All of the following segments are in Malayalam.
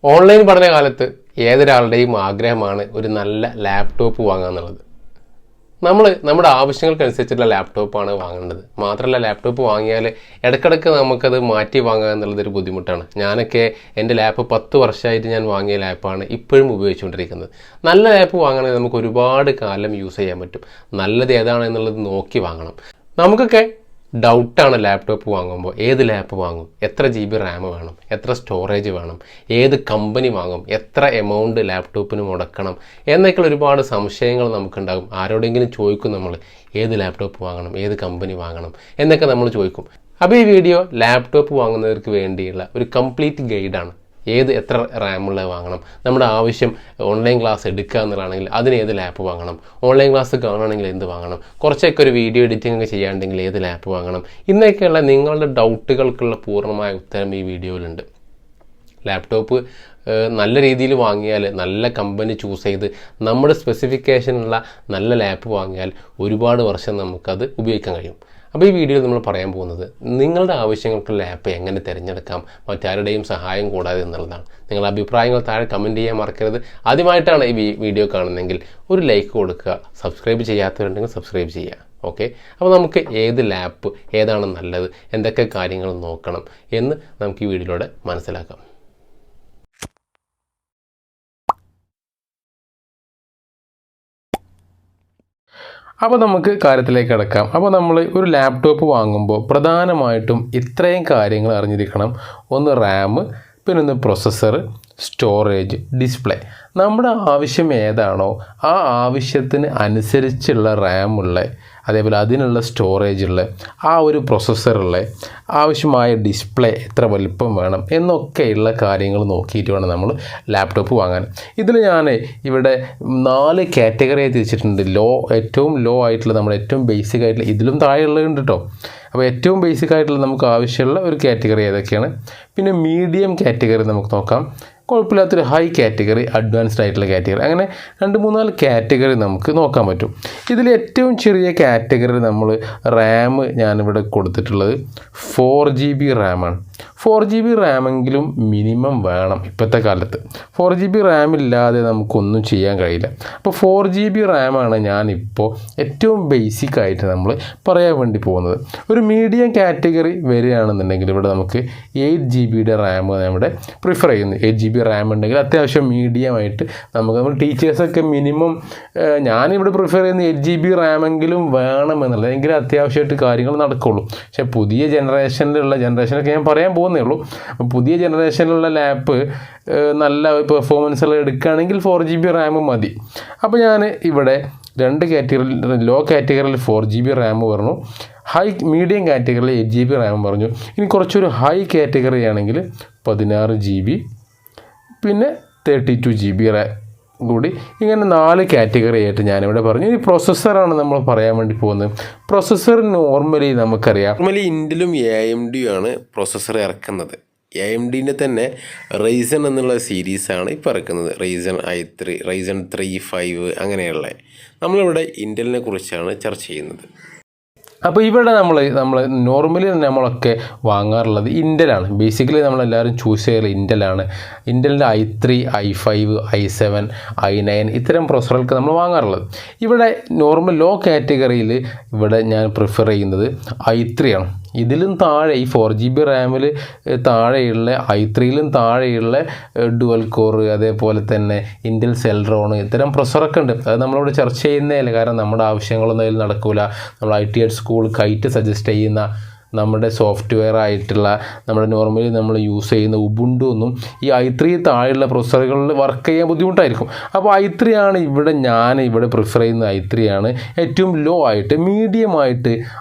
ഓൺലൈൻ പഠനകാലത്ത് ഏതൊരാളുടെയും ആഗ്രഹമാണ് ഒരു നല്ല ലാപ്ടോപ്പ് വാങ്ങുക എന്നുള്ളത്. നമ്മുടെ ആവശ്യങ്ങൾക്കനുസരിച്ചുള്ള ലാപ്ടോപ്പാണ് വാങ്ങേണ്ടത്. മാത്രമല്ല, ലാപ്ടോപ്പ് വാങ്ങിയാൽ ഇടയ്ക്കിടയ്ക്ക് നമുക്കത് മാറ്റി വാങ്ങുക എന്നുള്ളതൊരു ബുദ്ധിമുട്ടാണ്. ഞാനൊക്കെ എൻ്റെ ലാപ്പ് 10 വർഷമായിട്ട് ഞാൻ വാങ്ങിയ ലാപ്പാണ് ഇപ്പോഴും ഉപയോഗിച്ചുകൊണ്ടിരിക്കുന്നത്. നല്ല ലാപ്പ് വാങ്ങണമെങ്കിൽ നമുക്ക് ഒരുപാട് കാലം യൂസ് ചെയ്യാൻ പറ്റും. നല്ലത് ഏതാണെന്നുള്ളത് നോക്കി വാങ്ങണം. നമുക്കൊക്കെ ഡൗട്ടാണ് ലാപ്ടോപ്പ് വാങ്ങുമ്പോൾ ഏത് ലാപ്പ് വാങ്ങും, എത്ര GB റാം വേണം, എത്ര സ്റ്റോറേജ് വേണം, ഏത് കമ്പനി വാങ്ങും, എത്ര എമൗണ്ട് ലാപ്ടോപ്പിന് മുടക്കണം എന്നൊക്കെയുള്ള ഒരുപാട് സംശയങ്ങൾ നമുക്കുണ്ടാകും. ആരോടെങ്കിലും ചോദിക്കും, നമ്മൾ ഏത് ലാപ്ടോപ്പ് വാങ്ങണം, ഏത് കമ്പനി വാങ്ങണം എന്നൊക്കെ നമ്മൾ ചോദിക്കും. അപ്പോൾ ഈ വീഡിയോ ലാപ്ടോപ്പ് വാങ്ങുന്നവർക്ക് വേണ്ടിയുള്ള ഒരു കംപ്ലീറ്റ് ഗൈഡാണ്. എത്ര റാമുള്ളത് വാങ്ങണം, നമ്മുടെ ആവശ്യം ഓൺലൈൻ ക്ലാസ് എടുക്കുക എന്നുള്ളതാണെങ്കിൽ അതിന് ഏത് ലാപ്പ് വാങ്ങണം, ഓൺലൈൻ ക്ലാസ് കാണുകയാണെങ്കിൽ എന്ത് വാങ്ങണം, കുറച്ചൊക്കെ ഒരു വീഡിയോ എഡിറ്റിംഗ് ഒക്കെ ചെയ്യാണ്ടെങ്കിൽ ഏത് ലാപ്പ് വാങ്ങണം, ഇന്നൊക്കെയുള്ള നിങ്ങളുടെ ഡൗട്ടുകൾക്കുള്ള പൂർണ്ണമായ ഉത്തരം ഈ വീഡിയോയിലുണ്ട്. ലാപ്ടോപ്പ് നല്ല രീതിയിൽ വാങ്ങിയാൽ, നല്ല കമ്പനി ചൂസ് ചെയ്ത് നമ്മുടെ സ്പെസിഫിക്കേഷനുള്ള നല്ല ലാപ്പ് വാങ്ങിയാൽ ഒരുപാട് വർഷം നമുക്കത് ഉപയോഗിക്കാൻ കഴിയും. അപ്പോൾ ഈ വീഡിയോയിൽ നമ്മൾ പറയാൻ പോകുന്നത് നിങ്ങളുടെ ആവശ്യങ്ങൾക്കുള്ള ലാപ്പ് എങ്ങനെ തിരഞ്ഞെടുക്കാം മറ്റാരുടെയും സഹായം കൂടാതെ എന്നുള്ളതാണ്. നിങ്ങളുടെ അഭിപ്രായങ്ങൾ താഴെ കമൻറ്റ് ചെയ്യാൻ മറക്കരുത്. ആദ്യമായിട്ടാണ് ഈ വീഡിയോ കാണുന്നതെങ്കിൽ ഒരു ലൈക്ക് കൊടുക്കുക, സബ്സ്ക്രൈബ് ചെയ്യാത്തവരുണ്ടെങ്കിൽ സബ്സ്ക്രൈബ് ചെയ്യുക. ഓക്കെ, അപ്പോൾ നമുക്ക് ഏത് ലാപ്പ് ഏതാണ് നല്ലത്, എന്തൊക്കെ കാര്യങ്ങൾ നോക്കണം എന്ന് നമുക്ക് ഈ വീഡിയോയിലൂടെ മനസ്സിലാക്കാം. അപ്പോൾ നമുക്ക് കാര്യത്തിലേക്ക് കിടക്കാം. അപ്പോൾ നമ്മൾ ഒരു ലാപ്ടോപ്പ് വാങ്ങുമ്പോൾ പ്രധാനമായിട്ടും ഇത്രയും കാര്യങ്ങൾ അറിഞ്ഞിരിക്കണം. ഒന്ന് റാം, പിന്നെ ഒന്ന് പ്രൊസസ്സർ, സ്റ്റോറേജ്, ഡിസ്പ്ലേ. നമ്മുടെ ആവശ്യം ഏതാണോ ആ ആവശ്യത്തിന് അനുസരിച്ചുള്ള റാമുള്ള, അതേപോലെ അതിനുള്ള സ്റ്റോറേജുള്ള, ആ ഒരു പ്രൊസസ്സറുള്ള, ആവശ്യമായ ഡിസ്പ്ലേ എത്ര വലിപ്പം വേണം എന്നൊക്കെയുള്ള കാര്യങ്ങൾ നോക്കിയിട്ട് വേണം നമ്മൾ ലാപ്ടോപ്പ് വാങ്ങാൻ. ഇതിൽ ഞാൻ ഇവിടെ 4 കാറ്റഗറിയായി തിരിച്ചിട്ടുണ്ട്. ഏറ്റവും ലോ ആയിട്ടുള്ള, നമ്മുടെ ഏറ്റവും ബേസിക് ആയിട്ടുള്ള, ഇതിലും താഴെയുള്ളതുണ്ട് കേട്ടോ. അപ്പോൾ ഏറ്റവും ബേസിക് ആയിട്ടുള്ള നമുക്ക് ആവശ്യമുള്ള ഒരു കാറ്റഗറി ഏതൊക്കെയാണ്, പിന്നെ മീഡിയം കാറ്റഗറി നമുക്ക് നോക്കാം, കുഴപ്പമില്ലാത്തൊരു ഹൈ കാറ്റഗറി, അഡ്വാൻസ്ഡ് ആയിട്ടുള്ള കാറ്റഗറി, അങ്ങനെ 2-3-4 കാറ്റഗറി നമുക്ക് നോക്കാൻ പറ്റും. ഇതിൽ ഏറ്റവും ചെറിയ കാറ്റഗറി നമ്മൾ റാം ഞാനിവിടെ കൊടുത്തിട്ടുള്ളത് 4 GB റാമാണ്. 4 GB റാമെങ്കിലും മിനിമം വേണം ഇപ്പോഴത്തെ കാലത്ത്. 4 GB റാം ഇല്ലാതെ നമുക്കൊന്നും ചെയ്യാൻ കഴിയില്ല. അപ്പോൾ 4 GB റാമാണ് ഞാനിപ്പോൾ ഏറ്റവും ബേസിക് ആയിട്ട് നമ്മൾ പറയാൻ വേണ്ടി പോകുന്നത്. ഒരു മീഡിയം കാറ്റഗറി വരികയാണെന്നുണ്ടെങ്കിൽ ഇവിടെ നമുക്ക് 8 GB റാം നമ്മുടെ പ്രിഫർ ചെയ്യുന്നു. 8 GB റാം ഉണ്ടെങ്കിൽ അത്യാവശ്യം മീഡിയമായിട്ട് നമ്മൾ ടീച്ചേഴ്സൊക്കെ മിനിമം, ഞാനിവിടെ പ്രിഫർ ചെയ്യുന്ന 8 GB റാമെങ്കിലും വേണമെന്നുള്ളത്, എങ്കിലും അത്യാവശ്യമായിട്ട് കാര്യങ്ങൾ നടക്കുള്ളൂ. പക്ഷേ പുതിയ ജനറേഷനൊക്കെ ഞാൻ പറയാൻ പോകുന്നേ ഉള്ളൂ. പുതിയ ജനറേഷനിലുള്ള ലാപ്പ് നല്ല പെർഫോമൻസുകൾ എടുക്കുകയാണെങ്കിൽ 4 GB റാം മതി. അപ്പോൾ ഞാൻ ഇവിടെ 2 കാറ്റഗറിയിൽ, ലോ കാറ്റഗറിയിൽ 4 GB റാം പറഞ്ഞു, മീഡിയം കാറ്റഗറിയിൽ 8 GB റാം പറഞ്ഞു. ഇനി കുറച്ചൊരു ഹൈ കാറ്റഗറി ആണെങ്കിൽ 16 GB, പിന്നെ 32 GB റാം കൂടി, ഇങ്ങനെ 4 കാറ്റഗറി ആയിട്ട് ഞാനിവിടെ പറഞ്ഞു. ഇനി പ്രൊസസ്സറാണ് നമ്മൾ പറയാൻ വേണ്ടി പോകുന്നത്. പ്രൊസസ്സർ നോർമലി നമുക്കറിയാം, ഇന്റലും AMD ആണ് പ്രൊസസ്സർ ഇറക്കുന്നത്. AMDൻ്റെ തന്നെ റൈസൺ എന്നുള്ള സീരീസാണ് ഇപ്പോൾ ഇറക്കുന്നത്. റൈസൺ i3, റൈസൺ 3, 5 അങ്ങനെയുള്ള. നമ്മളിവിടെ ഇൻ്റലിനെ കുറിച്ചാണ് ചർച്ച ചെയ്യുന്നത്. അപ്പോൾ ഇവിടെ നമ്മൾ നോർമലി നമ്മളൊക്കെ വാങ്ങാറുള്ളത് ഇൻ്റലാണ്. ബേസിക്കലി നമ്മളെല്ലാവരും ചൂസ് ചെയ്യാറ് ഇൻ്റലാണ്. ഇൻ്റലിൻ്റെ i3, i5, i7, i9 ഇത്തരം പ്രൊസസ്സറുകൾക്ക് നമ്മൾ വാങ്ങാറുള്ളത്. ഇവിടെ നോർമൽ ലോ കാറ്റഗറിയിൽ ഇവിടെ ഞാൻ പ്രിഫർ ചെയ്യുന്നത് i3 ആണ്. ഇതിലും താഴെ ഈ 4 GB റാമിൽ താഴെയുള്ള, i3യിലും താഴെയുള്ള ഡുവൽ കോർ, അതേപോലെ തന്നെ ഇൻ്റൽ സെൽറോൺ, ഇത്തരം പ്രൊസസ്സറൊക്കെ ഉണ്ട്. അത് നമ്മളിവിടെ ചർച്ച ചെയ്യുന്നതല്ല, കാരണം നമ്മുടെ ആവശ്യങ്ങളൊന്നും അതിൽ നടക്കില്ല. നമ്മൾ IT സ്കൂൾ കൈറ്റ് സജസ്റ്റ് ചെയ്യുന്ന നമ്മുടെ സോഫ്റ്റ്വെയർ ആയിട്ടുള്ള, നമ്മുടെ നോർമലി നമ്മൾ യൂസ് ചെയ്യുന്ന ഉബുണ്ടു ഒന്നും ഈ i3 താഴെയുള്ള പ്രൊസസ്സറുകളിൽ വർക്ക് ചെയ്യാൻ ബുദ്ധിമുട്ടായിരിക്കും. അപ്പോൾ i3 ആണ് ഇവിടെ പ്രിഫർ ചെയ്യുന്ന i3 ആണ്. ഏറ്റവും ലോ ആയിട്ട്, മീഡിയം ആയിട്ട്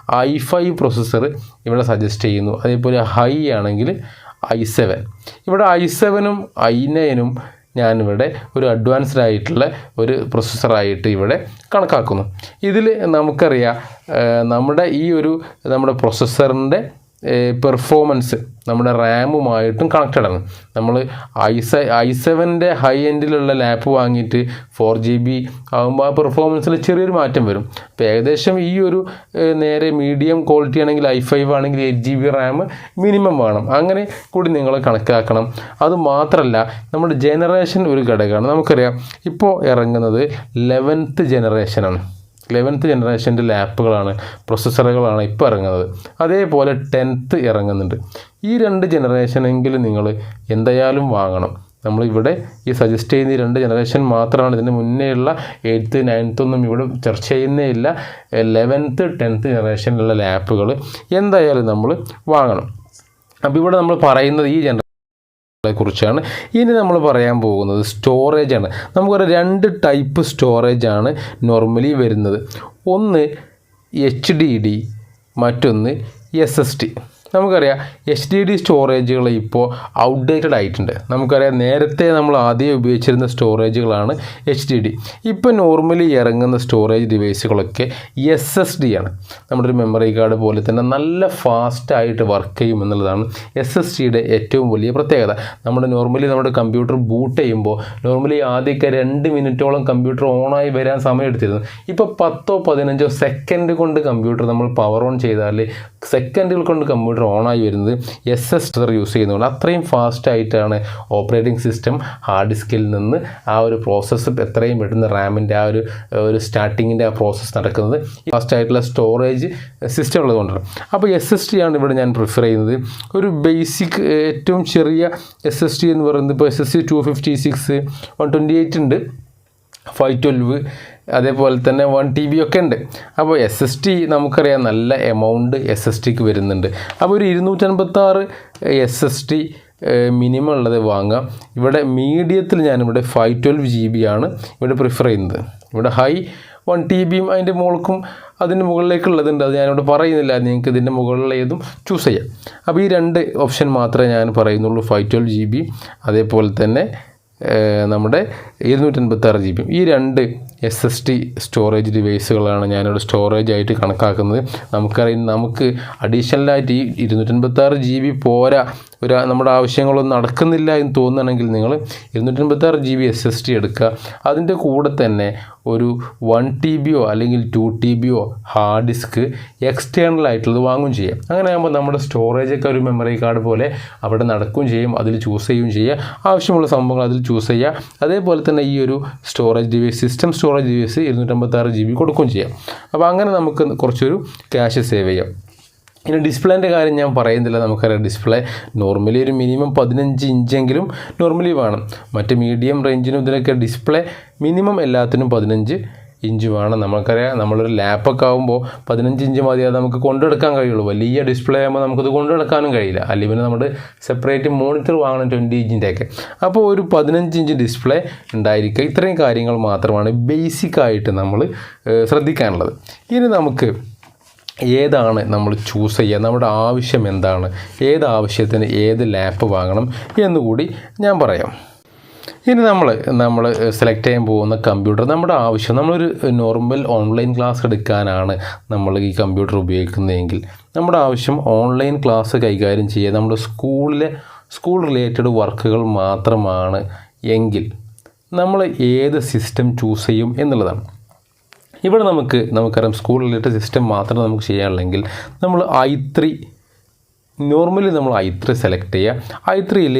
i5 പ്രൊസസ്സർ ഇവിടെ സജസ്റ്റ് ചെയ്യുന്നു. അതേപോലെ ഹൈ ആണെങ്കിൽ i7. ഇവിടെ i7ഉം i9ഉം ഞാനിവിടെ ഒരു അഡ്വാൻസ്ഡ് ആയിട്ടുള്ള ഒരു പ്രൊസസ്സറായിട്ട് ഇവിടെ കണക്കാക്കുന്നു. ഇതിൽ നമുക്കറിയാം നമ്മുടെ പ്രൊസസ്സറിൻ്റെ പെർഫോമൻസ് നമ്മുടെ റാമുമായിട്ടും കണക്റ്റഡ് ആണ്. നമ്മൾ i7ൻ്റെ ഹൈ എൻഡിലുള്ള ലാപ്പ് വാങ്ങിയിട്ട് 4GB ആകുമ്പോൾ ആ പെർഫോമൻസിൽ ചെറിയൊരു മാറ്റം വരും. അപ്പോൾ ഏകദേശം ഈ ഒരു നേരെ മീഡിയം ക്വാളിറ്റി ആണെങ്കിൽ i5 ആണെങ്കിൽ 8GB റാം മിനിമം വേണം. അങ്ങനെ കൂടി നിങ്ങൾ കണക്കാക്കണം. അതുമാത്രമല്ല നമ്മുടെ ജനറേഷൻ ഒരു ഘടകമാണ്. നമുക്കറിയാം ഇപ്പോൾ ഇറങ്ങുന്നത് 11th ജനറേഷനാണ്. 11th ജനറേഷൻ്റെ ലാപ്പുകളാണ്, പ്രൊസസ്സറുകളാണ് ഇപ്പോൾ ഇറങ്ങുന്നത്. അതേപോലെ 10th ഇറങ്ങുന്നുണ്ട്. ഈ 2 ജനറേഷനെങ്കിലും നിങ്ങൾ എന്തായാലും വാങ്ങണം. നമ്മളിവിടെ ഈ സജസ്റ്റ് ചെയ്യുന്ന ഈ 2 ജനറേഷൻ മാത്രമാണ്. ഇതിന് മുന്നേയുള്ള 8th 9th ഒന്നും ഇവിടെ ചർച്ച ചെയ്യുന്നേ ഇല്ല. 11th 10th ജനറേഷനിലുള്ള ലാപ്പുകൾ എന്തായാലും നമ്മൾ വാങ്ങണം. അപ്പോൾ ഇവിടെ നമ്മൾ പറയുന്നത് ഈ കുറിച്ചാണ്. ഇനി നമ്മൾ പറയാൻ പോകുന്നത് സ്റ്റോറേജാണ്. നമുക്കൊരു 2 ടൈപ്പ് സ്റ്റോറേജാണ് നോർമലി വരുന്നത്. ഒന്ന് HDD, മറ്റൊന്ന് SSD. നമുക്കറിയാം HDD സ്റ്റോറേജുകൾ ഇപ്പോൾ ഔട്ട്ഡേറ്റഡ് ആയിട്ടുണ്ട്. നമുക്കറിയാം നേരത്തെ നമ്മൾ ആദ്യം ഉപയോഗിച്ചിരുന്ന സ്റ്റോറേജുകളാണ് HDD. ഇപ്പോൾ നോർമലി ഇറങ്ങുന്ന സ്റ്റോറേജ് ഡിവൈസുകളൊക്കെ SSD ആണ്. നമ്മുടെ ഒരു മെമ്മറി കാർഡ് പോലെ തന്നെ നല്ല ഫാസ്റ്റായിട്ട് വർക്ക് ചെയ്യും എന്നുള്ളതാണ് SSDയുടെ ഏറ്റവും വലിയ പ്രത്യേകത. നമ്മുടെ കമ്പ്യൂട്ടർ ബൂട്ട് ചെയ്യുമ്പോൾ നോർമലി ആദ്യമൊക്കെ 2 മിനിറ്റോളം കമ്പ്യൂട്ടർ ഓണായി വരാൻ സമയമെടുത്തിരുന്നു. ഇപ്പോൾ 10-15 സെക്കൻഡ് കൊണ്ട് കമ്പ്യൂട്ടർ നമ്മൾ പവർ ഓൺ ചെയ്താൽ സെക്കൻഡുകൾ കൊണ്ട് കമ്പ്യൂട്ടർ ഓണായി വരുന്നത് SSD യൂസ് ചെയ്യുന്നതുകൊണ്ട് അത്രയും ഫാസ്റ്റായിട്ടാണ് ഓപ്പറേറ്റിംഗ് സിസ്റ്റം ഹാർഡ് ഡിസ്കിൽ നിന്ന് ആ ഒരു പ്രോസസ്സ് എത്രയും പെട്ടെന്ന് റാമിൻ്റെ ആ ഒരു സ്റ്റാർട്ടിങ്ങിൻ്റെ ആ പ്രോസസ്സ് നടക്കുന്നത് ഫാസ്റ്റായിട്ടുള്ള സ്റ്റോറേജ് സിസ്റ്റം ഉള്ളതുകൊണ്ടാണ്. അപ്പോൾ SSD ആണ് ഇവിടെ ഞാൻ പ്രിഫർ ചെയ്യുന്നത്. ഒരു ബേസിക് ഏറ്റവും ചെറിയ SSD എന്ന് പറയുന്നത് ഇപ്പോൾ SSD 256, 128 ഉണ്ട്, 512, അതേപോലെ തന്നെ 1TB ഒക്കെ ഉണ്ട്. അപ്പോൾ SSD നമുക്കറിയാം നല്ല എമൗണ്ട് SSDക്ക് വരുന്നുണ്ട്. അപ്പോൾ ഒരു 256 SSD മിനിമം ഉള്ളത് വാങ്ങാം. ഇവിടെ മീഡിയത്തിൽ ഞാനിവിടെ 512GB ആണ് ഇവിടെ പ്രിഫർ ചെയ്യുന്നത്. ഇവിടെ ഹൈ 1TBയും അതിൻ്റെ മുകൾക്കും അതിൻ്റെ മുകളിലേക്കുള്ളതുണ്ട്. അത് ഞാനിവിടെ പറയുന്നില്ല, നിങ്ങൾക്ക് ഇതിൻ്റെ മുകളിൽ ഏതും ചൂസ് ചെയ്യാം. അപ്പോൾ ഈ 2 ഓപ്ഷൻ മാത്രമേ ഞാൻ പറയുന്നുള്ളൂ, 512GB അതേപോലെ തന്നെ നമ്മുടെ 256GB. ഈ 2 SSD സ്റ്റോറേജ് ഡിവൈസുകളാണ് ഞാനിവിടെ സ്റ്റോറേജ് ആയിട്ട് കണക്കാക്കുന്നത്. നമുക്കറിയാം നമുക്ക് അഡീഷണലായിട്ട് ഈ 256GB പോരാ, നമ്മുടെ ആവശ്യങ്ങളൊന്നും നടക്കുന്നില്ല എന്ന് തോന്നുകയാണെങ്കിൽ നിങ്ങൾ 256GB SSD എടുക്കുക. അതിൻ്റെ കൂടെ തന്നെ ഒരു 1TBയോ അല്ലെങ്കിൽ 2TBയോ ഹാർഡ് ഡിസ്ക് എക്സ്റ്റേണൽ ആയിട്ടുള്ളത് വാങ്ങുകയും ചെയ്യാം. അങ്ങനെ ആകുമ്പോൾ നമ്മുടെ സ്റ്റോറേജൊക്കെ ഒരു മെമ്മറി കാർഡ് പോലെ അവിടെ നടക്കുകയും ചെയ്യും, അതിൽ ചൂസ് ചെയ്യുകയും ചെയ്യുക, ആവശ്യമുള്ള സംഭവങ്ങൾ അതിൽ ചൂസ് ചെയ്യുക. അതേപോലെ തന്നെ ഈ ഒരു storage device system storage device 256GB കൊടുക്കുകയും ചെയ്യാം. അപ്പോൾ അങ്ങനെ നമുക്ക് കുറച്ചൊരു ക്യാഷ് സേവ് ചെയ്യാം. ഇനി ഡിസ്പ്ലേൻ്റെ കാര്യം ഞാൻ പറയുന്നില്ല. നമുക്കറിയാം ഡിസ്പ്ലേ നോർമലി ഒരു മിനിമം 15 ഇഞ്ചെങ്കിലും നോർമലി വേണം. മറ്റ് മീഡിയം റേഞ്ചിനും ഇതിനൊക്കെ ഡിസ്പ്ലേ മിനിമം എല്ലാത്തിനും 15 ഇഞ്ച് വേണം. നമുക്കറിയാം നമ്മളൊരു ലാപ്പൊക്കെ ആകുമ്പോൾ 15 ഇഞ്ച് മതി, അത് നമുക്ക് കൊണ്ടുനടക്കാൻ കഴിയുള്ളൂ. വലിയ ഡിസ്പ്ലേ ആകുമ്പോൾ നമുക്കത് കൊണ്ടുനടക്കാനും കഴിയില്ല. അല്ലെങ്കിൽ നമ്മൾ സെപ്പറേറ്റ് മോണിറ്റർ വാങ്ങണം 20 ഇഞ്ചിൻ്റെയൊക്കെ. അപ്പോൾ ഒരു 15 ഇഞ്ച് ഡിസ്പ്ലേ ഉണ്ടായിരിക്കുക. ഇത്രയും കാര്യങ്ങൾ മാത്രമാണ് ബേസിക്കായിട്ട് നമ്മൾ ശ്രദ്ധിക്കാനുള്ളത്. ഇനി നമുക്ക് ഏതാണ് നമ്മൾ ചൂസ് ചെയ്യുക, നമ്മുടെ ആവശ്യം എന്താണ്, ഏത് ആവശ്യത്തിന് ഏത് ലാപ്പ് വാങ്ങണം എന്നുകൂടി ഞാൻ പറയാം. ഇനി നമ്മൾ സെലക്ട് ചെയ്യാൻ പോകുന്ന കമ്പ്യൂട്ടർ നമ്മുടെ ആവശ്യം, നമ്മളൊരു നോർമൽ ഓൺലൈൻ ക്ലാസ് എടുക്കാനാണ് നമ്മൾ ഈ കമ്പ്യൂട്ടർ ഉപയോഗിക്കുന്നതെങ്കിൽ നമ്മുടെ ആവശ്യം ഓൺലൈൻ ക്ലാസ് കൈകാര്യം ചെയ്യുക, നമ്മുടെ സ്കൂൾ റിലേറ്റഡ് വർക്കുകൾ മാത്രമാണ് എങ്കിൽ നമ്മൾ ഏത് സിസ്റ്റം ചൂസ് ചെയ്യും എന്നുള്ളതാണ്. ഇവിടെ നമുക്കറിയാം സ്കൂൾ റിലേറ്റഡ് സിസ്റ്റം മാത്രം നമുക്ക് ചെയ്യാനുള്ളെങ്കിൽ നമ്മൾ നോർമലി നമ്മൾ i3 സെലക്ട് ചെയ്യുക. i3യിൽ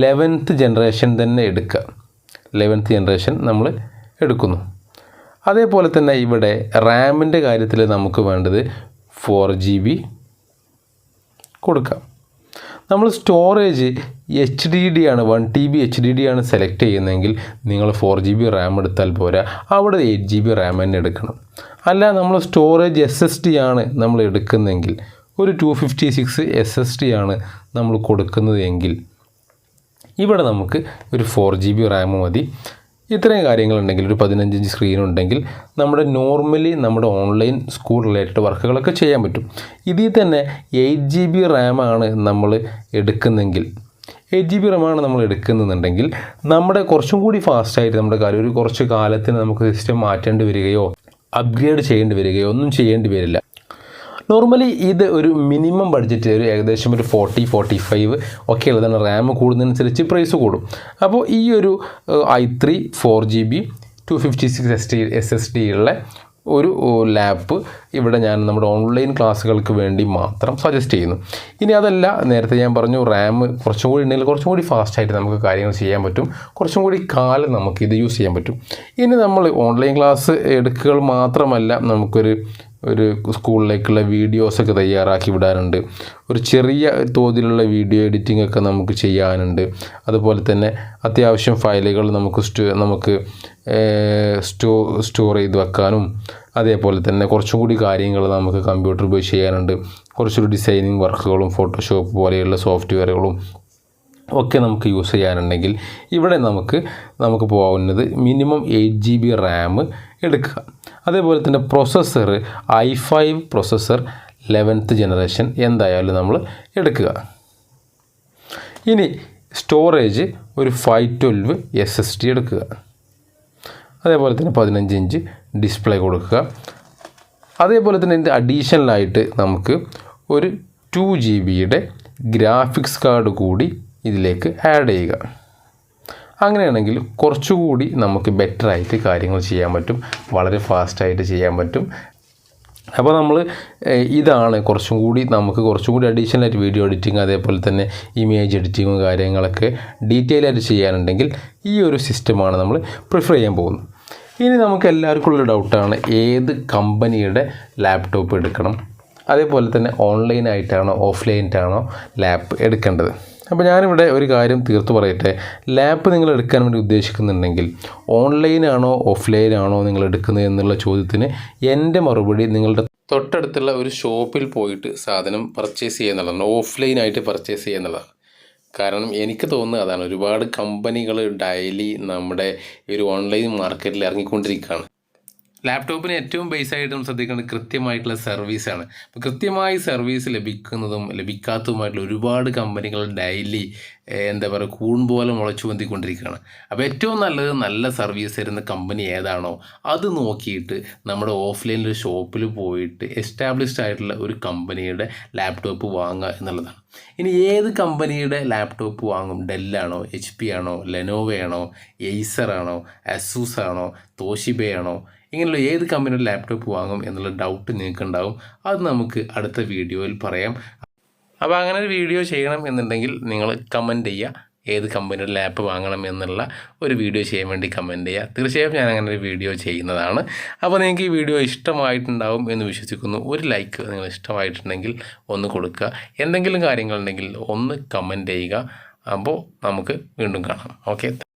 11th ജനറേഷൻ തന്നെ എടുക്കുക. 11th ജനറേഷൻ നമ്മൾ എടുക്കുന്നു. അതേപോലെ തന്നെ ഇവിടെ റാമിൻ്റെ കാര്യത്തിൽ നമുക്ക് വേണ്ടത് 4GB കൊടുക്കാം. നമ്മൾ സ്റ്റോറേജ് HDD ആണ്, 1TB HDD ആണ് സെലക്ട് ചെയ്യുന്നതെങ്കിൽ നിങ്ങൾ 4GB റാം എടുത്താൽ പോരാ, അവിടെ 8GB റാം തന്നെ എടുക്കണം. അല്ല നമ്മൾ സ്റ്റോറേജ് SSD ആണ് നമ്മൾ എടുക്കുന്നതെങ്കിൽ, ഒരു 256 SSD ആണ് നമ്മൾ കൊടുക്കുന്നത് എങ്കിൽ ഇവിടെ നമുക്ക് ഒരു 4GB റാം മതി. ഇത്രയും കാര്യങ്ങളുണ്ടെങ്കിൽ, ഒരു 15 ഇഞ്ച് സ്ക്രീൻ ഉണ്ടെങ്കിൽ നമ്മുടെ ഓൺലൈൻ സ്കൂൾ റിലേറ്റഡ് വർക്കുകളൊക്കെ ചെയ്യാൻ പറ്റും. ഇതിൽ തന്നെ 8GB റാമാണ് നമ്മൾ എടുക്കുന്നെങ്കിൽ, 8GB റാമാണ് നമ്മൾ എടുക്കുന്നുണ്ടെങ്കിൽ നമ്മുടെ കുറച്ചും കൂടി ഫാസ്റ്റായിട്ട് നമ്മുടെ കാര്യം ഒരു കുറച്ച് കാലത്തിന് നമുക്ക് സിസ്റ്റം മാറ്റേണ്ടി വരികയോ അപ്ഗ്രേഡ് ചെയ്യേണ്ടി വരികയോ ഒന്നും ചെയ്യേണ്ടി വരില്ല. നോർമലി ഇത് ഒരു മിനിമം ബഡ്ജറ്റ് ഒരു ഏകദേശം ഒരു 40-45 ഒക്കെ ഉള്ളതാണ്. റാം കൂടുന്നതനുസരിച്ച് പ്രൈസ് കൂടും. അപ്പോൾ ഈ ഒരു i3 4GB 256 SSD ഉള്ള ഒരു ലാപ്പ് ഇവിടെ ഞാൻ നമ്മുടെ ഓൺലൈൻ ക്ലാസ്സുകൾക്ക് വേണ്ടി മാത്രം സജസ്റ്റ് ചെയ്യുന്നു. ഇനി അതല്ല, നേരത്തെ ഞാൻ പറഞ്ഞു റാം കുറച്ചും കൂടി ഉണ്ടെങ്കിൽ കുറച്ചും കൂടി ഫാസ്റ്റായിട്ട് നമുക്ക് കാര്യങ്ങൾ ചെയ്യാൻ പറ്റും, കുറച്ചും കൂടി കാലം നമുക്കിത് യൂസ് ചെയ്യാൻ പറ്റും. ഇനി നമ്മൾ ഓൺലൈൻ ക്ലാസ് എടുക്കുക മാത്രമല്ല, നമുക്കൊരു സ്കൂളിലേക്കുള്ള വീഡിയോസൊക്കെ തയ്യാറാക്കി വിടാനുണ്ട്. ഒരു ചെറിയ തോതിലുള്ള വീഡിയോ എഡിറ്റിംഗ് ഒക്കെ നമുക്ക് ചെയ്യാനുണ്ട്. അതുപോലെ തന്നെ അത്യാവശ്യം ഫയലുകൾ നമുക്ക് സ്റ്റോർ ചെയ്ത് വെക്കാനും, അതേപോലെ തന്നെ കുറച്ചും കൂടി കാര്യങ്ങൾ നമുക്ക് കമ്പ്യൂട്ടർ ഉപയോഗിച്ച് ചെയ്യാനുണ്ട്. കുറച്ചൊരു ഡിസൈനിങ് വർക്കുകളും ഫോട്ടോഷോപ്പ് പോലെയുള്ള സോഫ്റ്റ്വെയറുകളും ഒക്കെ നമുക്ക് യൂസ് ചെയ്യാനുണ്ടെങ്കിൽ ഇവിടെ നമുക്ക് പോകാവുന്നത് മിനിമം 8GB റാം എടുക്കുക. അതേപോലെ തന്നെ processor i5 processor 11th generation എന്തായാലും നമ്മൾ എടുക്കുക. ഇനി സ്റ്റോറേജ് ഒരു 512 SSD എടുക്കുക. അതേപോലെ തന്നെ 15 ഇഞ്ച് ഡിസ്പ്ലേ കൊടുക്കുക. അതേപോലെ തന്നെ ഇതിൻ്റെ അഡീഷണലായിട്ട് നമുക്ക് ഒരു 2GB ഗ്രാഫിക്സ് കാർഡ് കൂടി ഇതിലേക്ക് ആഡ് ചെയ്യുക. അങ്ങനെയാണെങ്കിൽ കുറച്ചുകൂടി നമുക്ക് ബെറ്ററായിട്ട് കാര്യങ്ങൾ ചെയ്യാൻ പറ്റും, വളരെ ഫാസ്റ്റായിട്ട് ചെയ്യാൻ പറ്റും. അപ്പോൾ നമ്മൾ ഇതാണ് കുറച്ചും കൂടി അഡീഷണലായിട്ട് വീഡിയോ എഡിറ്റിംഗ്, അതേപോലെ തന്നെ ഇമേജ് എഡിറ്റിങ്ങും കാര്യങ്ങളൊക്കെ ഡീറ്റെയിൽ ആയിട്ട് ചെയ്യാനുണ്ടെങ്കിൽ ഈ ഒരു സിസ്റ്റമാണ് നമ്മൾ പ്രിഫർ ചെയ്യാൻ പോകുന്നത്. ഇനി നമുക്ക് എല്ലാവർക്കും ഉള്ളൊരു ഡൗട്ടാണ്, ഏത് കമ്പനിയുടെ ലാപ്ടോപ്പ് എടുക്കണം, അതേപോലെ തന്നെ ഓൺലൈനായിട്ടാണോ ഓഫ്ലൈനായിട്ടാണോ ലാപ്പ് എടുക്കേണ്ടത്. അപ്പോൾ ഞാനിവിടെ ഒരു കാര്യം തീർത്ത് പറയട്ടെ, ലാപ്പ് നിങ്ങൾ എടുക്കാൻ വേണ്ടി ഉദ്ദേശിക്കുന്നുണ്ടെങ്കിൽ ഓൺലൈനാണോ ഓഫ്ലൈനാണോ നിങ്ങൾ എടുക്കുന്നത് എന്നുള്ള ചോദ്യത്തിന് എൻ്റെ മറുപടി നിങ്ങളുടെ തൊട്ടടുത്തുള്ള ഒരു ഷോപ്പിൽ പോയിട്ട് സാധനം പർച്ചേസ് ചെയ്യുന്നതാണ്, ഓഫ്ലൈനായിട്ട് പർച്ചേസ് ചെയ്യുന്നതാണ്. കാരണം എനിക്ക് തോന്നുന്നത് അതാണ്, ഒരുപാട് കമ്പനികൾ ഡെയിലി നമ്മുടെ ഈ ഒരു ഓൺലൈൻ മാർക്കറ്റിൽ ഇറങ്ങിക്കൊണ്ടിരിക്കുകയാണ്. ലാപ്ടോപ്പിന് ഏറ്റവും ബേസായിട്ട് നമ്മൾ ശ്രദ്ധിക്കേണ്ടത് കൃത്യമായിട്ടുള്ള സർവീസാണ്. അപ്പോൾ കൃത്യമായി സർവീസ് ലഭിക്കുന്നതും ലഭിക്കാത്തതുമായിട്ടുള്ള ഒരുപാട് കമ്പനികൾ ഡെയിലി കൂൺ പോലെ മുളച്ചു പൊന്തിക്കൊണ്ടിരിക്കുകയാണ്. അപ്പോൾ ഏറ്റവും നല്ലത് നല്ല സർവീസ് തരുന്ന കമ്പനി ഏതാണോ അത് നോക്കിയിട്ട് നമ്മുടെ ഓഫ്ലൈനിൽ ഷോപ്പിൽ പോയിട്ട് എസ്റ്റാബ്ലിഷ്ഡ് ആയിട്ടുള്ള ഒരു കമ്പനിയുടെ ലാപ്ടോപ്പ് വാങ്ങുക എന്നുള്ളതാണ്. ഇനി ഏത് കമ്പനിയുടെ ലാപ്ടോപ്പ് വാങ്ങും? ഡെല്ലാണോ, HP ആണോ, ലെനോവയാണോ, എയ്സറാണോ, അസൂസ് ആണോ, തോഷിബയാണോ, ഇങ്ങനെയുള്ള ഏത് കമ്പനിയുടെ ലാപ്ടോപ്പ് വാങ്ങും എന്നുള്ള ഡൗട്ട് നിങ്ങൾക്കുണ്ടാവും. അത് നമുക്ക് അടുത്ത വീഡിയോയിൽ പറയാം. അപ്പോൾ അങ്ങനെ ഒരു വീഡിയോ ചെയ്യണം എന്നുണ്ടെങ്കിൽ നിങ്ങൾ കമൻറ്റ് ചെയ്യുക, ഏത് കമ്പനിയുടെ ലാപ്പ് വാങ്ങണം എന്നുള്ള ഒരു വീഡിയോ ചെയ്യാൻ വേണ്ടി കമൻറ്റ് ചെയ്യുക. തീർച്ചയായും ഞാൻ അങ്ങനെ ഒരു വീഡിയോ ചെയ്യുന്നതാണ്. അപ്പോൾ നിങ്ങൾക്ക് ഈ വീഡിയോ ഇഷ്ടമായിട്ടുണ്ടാവും എന്ന് വിശ്വസിക്കുന്നു. ഒരു ലൈക്ക് നിങ്ങൾ ഇഷ്ടമായിട്ടുണ്ടെങ്കിൽ ഒന്ന് കൊടുക്കുക. എന്തെങ്കിലും കാര്യങ്ങളുണ്ടെങ്കിൽ ഒന്ന് കമൻറ്റ് ചെയ്യുക. അപ്പോൾ നമുക്ക് വീണ്ടും കാണാം. ഓക്കെ.